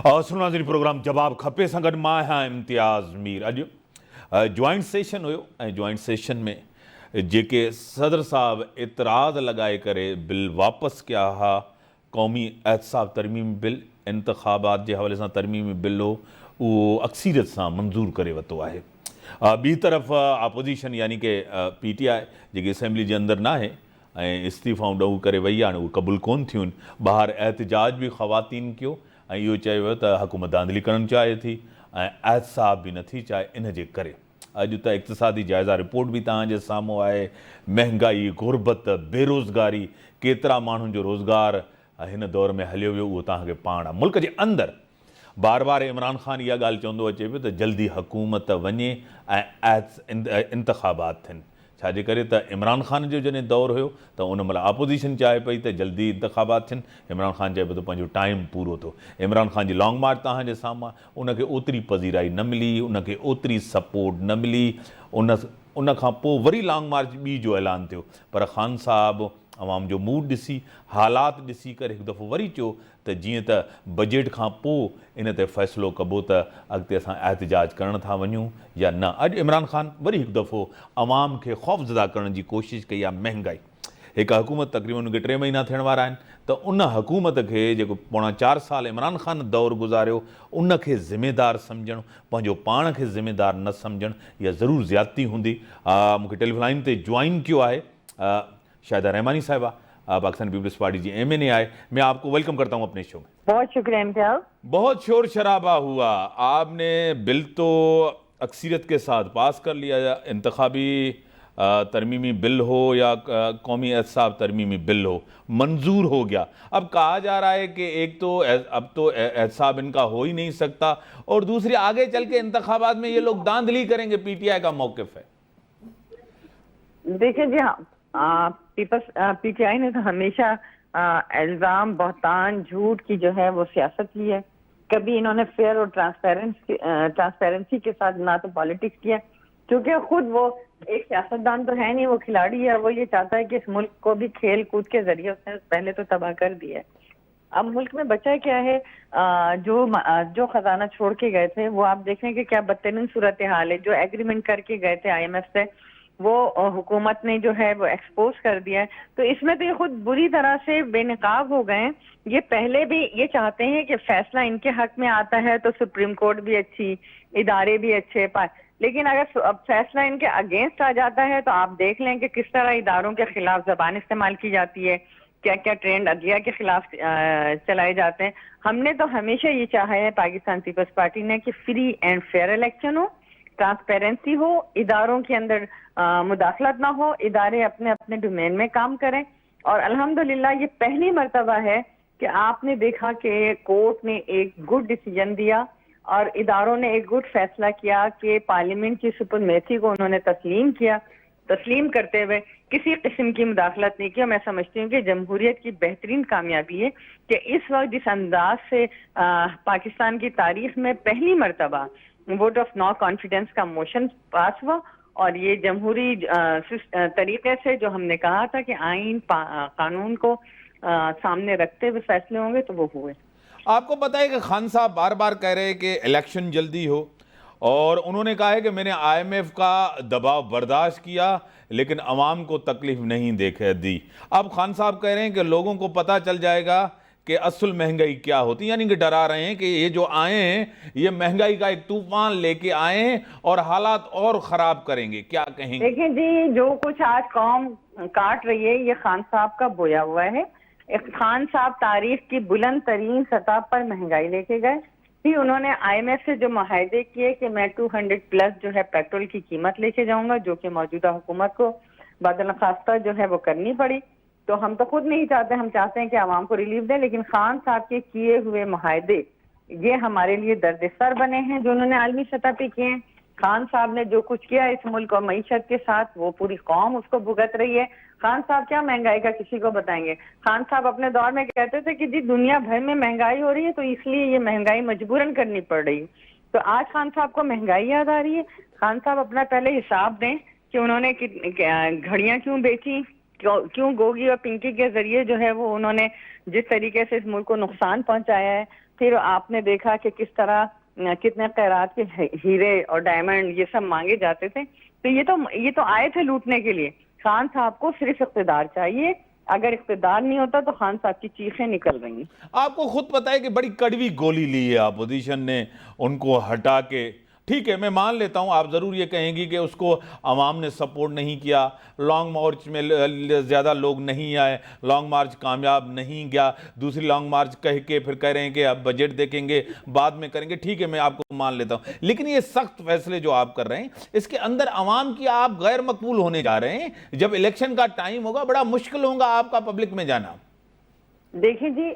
सुनो नाज़रीन, प्रोग्राम जवाब खपे सां गॾु मां आहियां इम्तियाज़ मीर। अॼु जॉइंट सेशन हुयो ऐं जॉइंट सेशन में जेके सदर साहब एतराज़ लॻाए करे बिल वापसि कया हुआ, क़ौमी एहतसाब तरमीमी बिल, इंतख़ाबात जे हवाले सां तरमीमी बिल हो, उहो अक्सीरियत सां मंज़ूर करे वरितो आहे। ॿी तरफ़ अपोजिशन यानी कि PTI जेकी असेंबली जे अंदरि न आहे ऐं इस्तीफ़ाऊं ॾऊ करे वई आहे, उहे क़बूल कोन थियूं आहिनि। ॿाहिरि एहतजाज बि ख़वातीन कयो ऐं इहो चयो वियो त हुकूमत धांधली करणु चाहे थी ऐं एहतसाब बि नथी चाहे। इन जे करे अॼु त इक़्तिसादी जाइज़ा रिपोर्ट बि तव्हांजे साम्हूं आहे। महांगाई, गुरबत, बेरोज़गारी, केतिरा माण्हुनि जो रोज़गार हिन दौर में हलियो वियो, उहो तव्हांखे पाण आहे। मुल्क जे अंदरि बार बार इमरान ख़ान इहा ॻाल्हि चवंदो अचे पियो त जल्दी हुकूमत वञे ऐं इंतख़ाबात थियनि। छाजे करे त इमरान ख़ान जो जॾहिं दौरु हुयो त उन महिल अपोजिशन चाहे पई त जल्दी इंतख़ाबात थियनि। इमरान ख़ान चए पियो त पंहिंजो टाइम पूरो थियो। इमरान ख़ान जी लॉन्ग मार्च तव्हांजे साम्हूं आहे, उनखे ओतिरी पज़ीराई न मिली, उनखे ओतिरी सपोर्ट न मिली। उन खां पोइ वरी लॉन्ग मार्च ॿी जो ऐलान थियो, पर ख़ान साहब अवाम जो मूड ॾिसी, हालात ॾिसी करे हिकु दफ़ो वरी चयो त जीअं त बजट खां पोइ इन ते फ़ैसिलो कबो त अॻिते असां एहतजाज करण था वञूं या न। अॼु इमरान ख़ान वरी हिकु दफ़ो अवाम खे ख़ौफ़ज़दा करण जी कोशिशि कई आहे। महांगाई, हिकु हुकूमत तक़रीबन उनखे 3 महीना थियण वारा आहिनि, त उन हुकूमत खे जेको पोणा 4 साल इमरान ख़ान दौरु गुज़ारियो, उनखे ज़िम्मेदार सम्झणु, पंहिंजो पाण खे ज़िम्मेदार न सम्झणु, इहा ज़रूरु ज़्यादती हूंदी। मूंखे टेलीफोन लाइन ते ज्वाइन कियो आहे शाहिदा रहमानी साहिबा, पाकिस्तान पीपल्स पार्टी जी MNA आए। मैं आपको वेलकम करता हूँ अपने शो में। बहुत शुक्रिया इम्तियाज़। बहुत शोर शराबा हुआ, आपने बिल तो अक्सरियत के साथ पास कर लिया, इंतखाबी तरमीमी बिल हो या कौमी एहतसाब तरमीमी बिल हो, मंजूर हो गया। अब कहा जा रहा है कि एक तो अब तो एहतसाब इनका हो ही नहीं सकता, और दूसरी आगे चल के इंतखाबात में ये लोग धांधली करेंगे। PTI का मौक़िफ़ है। देखिए जी, हाँ, PTI ने तो हमेशा इल्ज़ाम, बहतान, झूठ की जो है वो सियासत की है। कभी इन्होंने फेयर और ट्रांसपेरेंसी के साथ ना तो पॉलिटिक्स किया, क्योंकि खुद वो एक सियासतदान तो है नहीं, वो खिलाड़ी है। वो ये चाहता है कि इस मुल्क को भी खेल कूद के जरिए उसने पहले तो तबाह कर दिया है। अब मुल्क में बचा क्या है? जो खजाना छोड़ के गए थे, वो आप देखें कि क्या बदतरीन सूरत हाल है। जो एग्रीमेंट करके गए थे IMF से, वो हुकूमत ने जो है वो एक्सपोज कर दिया है। तो इसमें तो ये खुद बुरी तरह से बेनकाब हो गए हैं। ये पहले भी ये चाहते हैं कि फैसला इनके हक में आता है तो सुप्रीम कोर्ट भी अच्छी, इदारे भी अच्छे पाए, लेकिन अगर अब फैसला इनके अगेंस्ट आ जाता है तो आप देख लें कि किस तरह इदारों के खिलाफ जबान इस्तेमाल की जाती है, क्या क्या ट्रेंड अदलिया के खिलाफ चलाए जाते हैं। हमने तो हमेशा ये चाहा है पाकिस्तान पीपल्स पार्टी ने कि फ्री एंड फेयर इलेक्शन हो, ट्रांसपेरेंसी हो, इदारों के अंदर मुदाखलत ना हो, इदारे अपने अपने डोमेन में काम करें। और अल्हम्दुलिल्लाह ये पहली मर्तबा है कि आपने देखा कि कोर्ट ने एक गुड डिसीजन दिया और इदारों ने एक गुड फैसला किया कि पार्लियामेंट की सुपरमेसी को उन्होंने तस्लीम किया। तस्लीम करते हुए किसी किस्म की मुदाखलत नहीं की। मैं समझती हूँ कि जमहूरियत की बेहतरीन कामयाबी है कि इस वक्त जिस अंदाज से पाकिस्तान की तारीख में पहली मर्तबा वोट ऑफ नो कॉन्फिडेंस का मोशन पास हुआ, और ये जमहूरी तरीके से जो हमने कहा था कि आइन कानून को सामने रखते हुए फैसले होंगे, तो वो हुए। आपको पता है कि खान साहब बार बार कह रहे हैं कि इलेक्शन जल्दी हो, और उन्होंने कहा है कि मैंने IMF का दबाव बर्दाश्त किया लेकिन अवाम को तकलीफ नहीं देखे दी। अब खान साहब कह रहे हैं कि लोगों को पता चल जाएगा कि असल महंगाई क्या होती है, यानी कि डरा रहे हैं कि ये जो आए हैं ये महंगाई का एक तूफान लेके आए हैं और हालात और ख़राब करेंगे। क्या कहेंगे? देखिए जी, जो कुछ आज कौम काट रही है ये खान साहब का बोया हुआ है। खान साहब तारीख की बुलंद तरीन सतह पर महंगाई लेके गए। फिर उन्होंने IMF से जो मुआहदे किए कि मैं 200+ जो है पेट्रोल की कीमत लेके जाऊंगा, जो कि मौजूदा हुकूमत को बदल खास्ता जो है वो करनी पड़ी। तो हम तो खुद नहीं चाहते, हम चाहते हैं कि आवाम को रिलीफ दें, लेकिन खान साहब के किए हुए मुआहदे ये हमारे लिए दर्द सर बने हैं जो उन्होंने आलमी सतह पे किए हैं। खान साहब ने जो कुछ किया इस मुल्क और मईशत के साथ, वो पूरी कौम उसको भुगत रही है। खान साहब क्या महंगाई का किसी को बताएंगे? खान साहब अपने दौर में कहते थे कि जी दुनिया भर में महंगाई हो रही है तो इसलिए ये महंगाई मजबूरन करनी पड़ रही है। तो आज खान साहब को महंगाई याद आ रही है। खान साहब अपना पहले हिसाब दें कि उन्होंने घड़ियां क्यों बेची, क्यों गोगी और पिंकी के जरिए जो है वो उन्होंने जिस तरीके से इस मुल्क को नुकसान पहुंचाया है। پھر آپ نے دیکھا کہ کس طرح کتنے خیرات کے ہیرے اور ڈائمنڈ یہ سب مانگے جاتے تھے. تو یہ تو آئے تھے لوٹنے کے لیے. خان صاحب کو صرف اقتدار چاہیے. اگر اقتدار نہیں ہوتا تو خان صاحب کی چیخیں نکل رہی ہیں. آپ کو خود پتا ہے کہ بڑی کڑوی گولی لی ہے اپوزیشن نے ان کو ہٹا کے. ٹھیک ہے میں مان لیتا ہوں آپ ضرور یہ کہیں گی کہ اس کو عوام نے سپورٹ نہیں کیا, لانگ مارچ میں زیادہ لوگ نہیں آئے, لانگ مارچ کامیاب نہیں گیا, دوسری لانگ مارچ کہہ کے پھر کہہ رہے ہیں کہ اب بجٹ دیکھیں گے بعد میں کریں گے. ٹھیک ہے میں آپ کو مان لیتا ہوں, لیکن یہ سخت فیصلے جو آپ کر رہے ہیں اس کے اندر عوام کی آپ غیر مقبول ہونے جا رہے ہیں. جب الیکشن کا ٹائم ہوگا بڑا مشکل ہوگا آپ کا پبلک میں جانا. دیکھیں جی,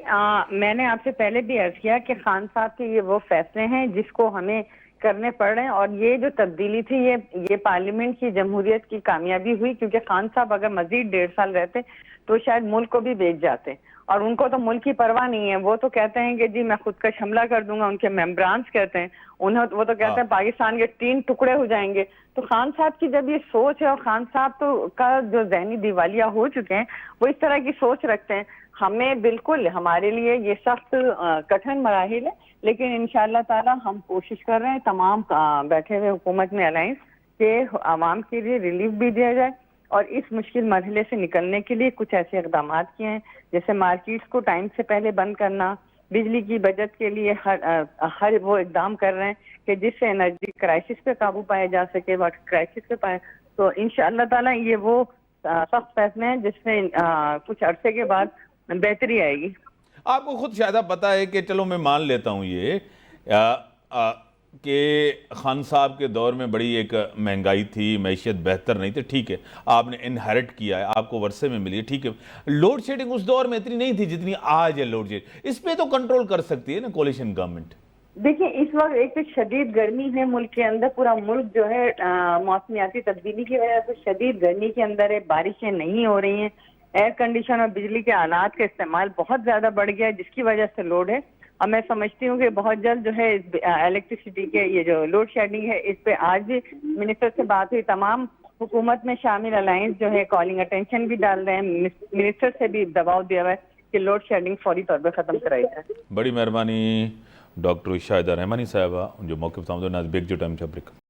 میں نے آپ سے پہلے بھی عرض کیا کہ خان صاحب کے یہ وہ فیصلے ہیں جس کو ہمیں کرنے پڑ رہے ہیں, اور یہ جو تبدیلی تھی یہ پارلیمنٹ کی جمہوریت کی کامیابی ہوئی, کیونکہ خان صاحب اگر مزید 1.5 سال رہتے تو شاید ملک کو بھی بیچ جاتے, اور ان کو تو ملک کی پرواہ نہیں ہے. وہ تو کہتے ہیں کہ جی میں خود کا حملہ کر دوں گا, ان کے ممبرانس کہتے ہیں, وہ تو کہتے ہیں پاکستان کے 3 ٹکڑے ہو جائیں گے. تو خان صاحب کی جب یہ سوچ ہے, اور خان صاحب تو کا جو ذہنی دیوالیہ ہو چکے ہیں وہ اس طرح کی سوچ رکھتے ہیں, ہمیں بالکل ہمارے لیے یہ سخت کٹھن مراحل ہے, لیکن انشاءاللہ تعالی ہم کوشش کر رہے ہیں تمام بیٹھے ہوئے حکومت میں الائنس کہ عوام کے لیے ریلیف بھی دیا جائے, اور اس مشکل مرحلے سے نکلنے کے لیے کچھ ایسے اقدامات کیے ہیں جیسے مارکیٹس کو ٹائم سے پہلے بند کرنا, بجلی کی بچت کے لیے ہر وہ اقدام کر رہے ہیں کہ جس سے انرجی کرائسس پہ قابو پایا جا سکے, واٹر کرائسس پہ پائے. تو انشاءاللہ تعالی یہ وہ سخت فیصلے ہیں جس سے کچھ عرصے کے بعد بہتری آئے گی. آپ کو خود شاید پتا ہے کہ چلو میں مان لیتا ہوں یہ کہ خان صاحب کے دور میں بڑی ایک مہنگائی تھی, معیشت بہتر نہیں تھی. ٹھیک ہے آپ نے انہیرٹ کیا ہے, آپ کو ورثے میں ملی ہے. ٹھیک ہے لوڈ شیڈنگ اس دور میں اتنی نہیں تھی جتنی آج ہے لوڈ شیڈنگ. اس پہ تو کنٹرول کر سکتی ہے نا کولیشن گورنمنٹ. دیکھیں اس وقت ایک تو شدید گرمی ہے ملک کے اندر, پورا ملک جو ہے موسمیاتی تبدیلی کی وجہ سے شدید گرمی کے اندر ہے, بارشیں نہیں ہو رہی ہیں, ایئر کنڈیشن اور بجلی کے آلات کا استعمال بہت زیادہ بڑھ گیا ہے جس کی وجہ سے لوڈ ہے. اور میں سمجھتی ہوں کہ بہت جلد جو ہے الیکٹریسٹی کے یہ جو لوڈ شیڈنگ ہے اس پہ آج بھی منسٹر سے بات ہوئی, تمام حکومت میں شامل الائنس جو ہے کالنگ اٹینشن بھی ڈال رہے ہیں, منسٹر سے بھی دباؤ دیا ہوا ہے کہ لوڈ شیڈنگ فوری طور پر ختم کرائی جائے. بڑی مہربانی ڈاکٹر شاہدہ رحمانی صاحبہ جو موقف تھا نازبیک جو ٹائم چپرک.